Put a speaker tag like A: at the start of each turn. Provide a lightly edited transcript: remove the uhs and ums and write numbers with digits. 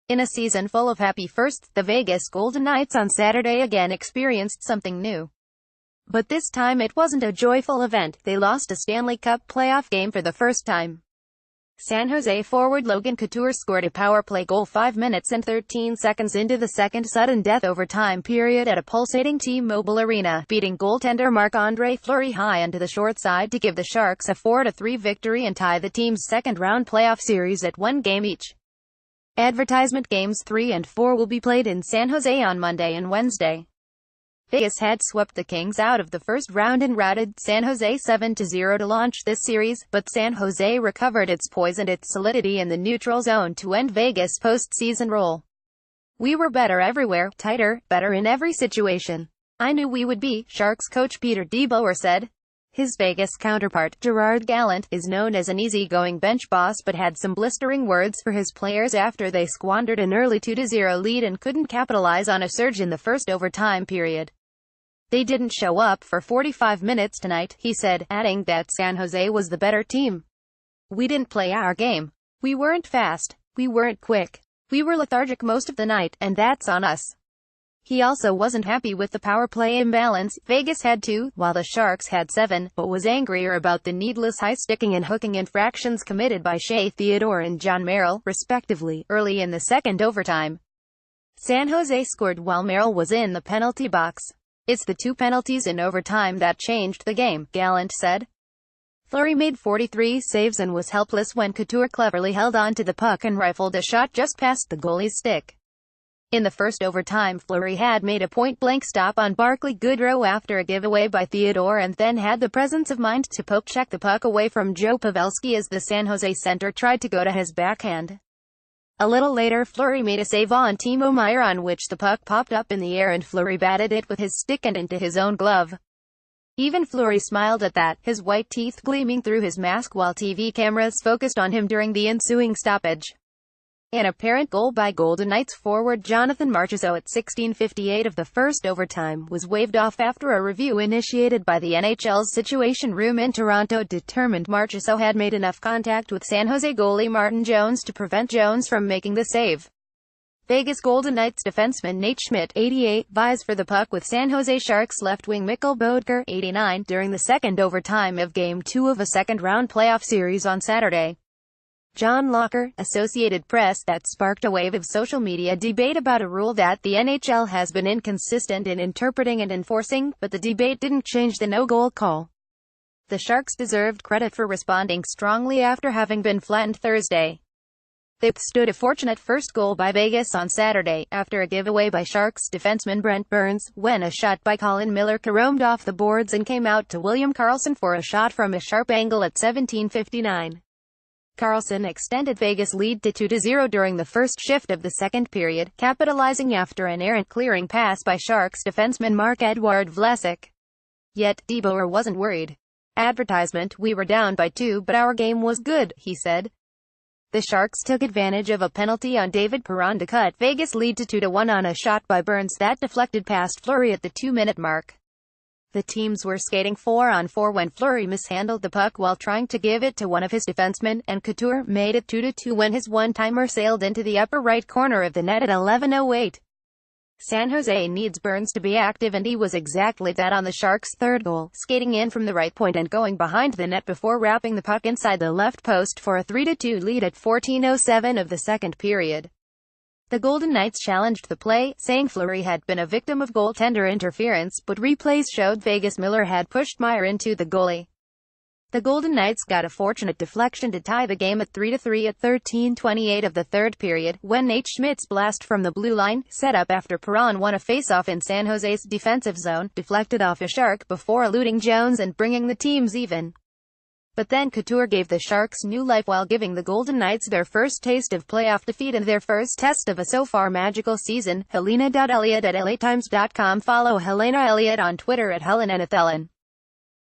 A: In a season full of happy firsts, the Vegas Golden Knights on Saturday again experienced something new. But this time it wasn't a joyful event. They lost a Stanley Cup playoff game for the first time. San Jose forward Logan Couture scored a power play goal 5 minutes and 13 seconds into the second sudden death overtime period at a pulsating T-Mobile Arena, beating goaltender Marc-Andre Fleury high onto the short side to give the Sharks a 4-3 victory and tie the team's second-round playoff series at 1 game each. Advertisement games 3 and 4 will be played in San Jose on Monday and Wednesday. Vegas had swept the Kings out of the first round and routed San Jose 7-0 to launch this series, but San Jose recovered its poise and its solidity in the neutral zone to end Vegas' postseason roll. "We were better everywhere, tighter, better in every situation. I knew we would be," Sharks coach Peter DeBoer said. His Vegas counterpart, Gerard Gallant, is known as an easygoing bench boss but had some blistering words for his players after they squandered an early 2-0 lead and couldn't capitalize on a surge in the first overtime period. "They didn't show up for 45 minutes tonight," he said, adding that San Jose was the better team. "We didn't play our game. We weren't fast. We weren't quick. We were lethargic most of the night, and that's on us." He also wasn't happy with the power play imbalance. Vegas had 2, while the Sharks had 7, but was angrier about the needless high-sticking and hooking infractions committed by Shea Theodore and John Merrill, respectively, early in the second overtime. San Jose scored while Merrill was in the penalty box. "It's the 2 penalties in overtime that changed the game," Gallant said. Fleury made 43 saves and was helpless when Couture cleverly held on to the puck and rifled a shot just past the goalie's stick. In the first overtime, Fleury had made a point-blank stop on Barclay Goodrow after a giveaway by Theodore and then had the presence of mind to poke-check the puck away from Joe Pavelski as the San Jose center tried to go to his backhand. A little later, Fleury made a save on Timo Meier on which the puck popped up in the air and Fleury batted it with his stick and into his own glove. Even Fleury smiled at that, his white teeth gleaming through his mask while TV cameras focused on him during the ensuing stoppage. An apparent goal by Golden Knights forward Jonathan Marchessault at 16:58 of the first overtime was waved off after a review initiated by the NHL's Situation Room in Toronto determined Marchessault had made enough contact with San Jose goalie Martin Jones to prevent Jones from making the save. Vegas Golden Knights defenseman Nate Schmidt, 88, vies for the puck with San Jose Sharks left wing Mikkel Boedker, 89, during the second overtime of Game 2 of a second-round playoff series on Saturday. John Locker, Associated Press, that sparked a wave of social media debate about a rule that the NHL has been inconsistent in interpreting and enforcing, but the debate didn't change the no-goal call. The Sharks deserved credit for responding strongly after having been flattened Thursday. They stood a fortunate first goal by Vegas on Saturday, after a giveaway by Sharks defenseman Brent Burns, when a shot by Colin Miller caromed off the boards and came out to William Karlsson for a shot from a sharp angle at 17:59. Karlsson extended Vegas' lead to 2-0 during the first shift of the second period, capitalizing after an errant clearing pass by Sharks defenseman Marc-Edouard Vlasic. Yet, DeBoer wasn't worried. Advertisement, "We were down by 2 but our game was good," he said. The Sharks took advantage of a penalty on David Perron to cut Vegas' lead to 2-1 on a shot by Burns that deflected past Fleury at the 2-minute mark. The teams were skating 4-on-4 when Fleury mishandled the puck while trying to give it to one of his defensemen, and Couture made it 2-2 when his one-timer sailed into the upper right corner of the net at 11:08. San Jose needs Burns to be active and he was exactly that on the Sharks' third goal, skating in from the right point and going behind the net before wrapping the puck inside the left post for a 3-2 lead at 14:07 of the second period. The Golden Knights challenged the play, saying Fleury had been a victim of goaltender interference, but replays showed Vegas Miller had pushed Meier into the goalie. The Golden Knights got a fortunate deflection to tie the game at 3-3 at 13:28 of the third period, when Nate Schmidt's blast from the blue line, set up after Perron won a face-off in San Jose's defensive zone, deflected off a Shark before eluding Jones and bringing the teams even. But then Couture gave the Sharks new life while giving the Golden Knights their first taste of playoff defeat and their first test of a so-far magical season. Helena.Elliott at LATimes.com. Follow Helena Elliott on Twitter at HelenNethellen.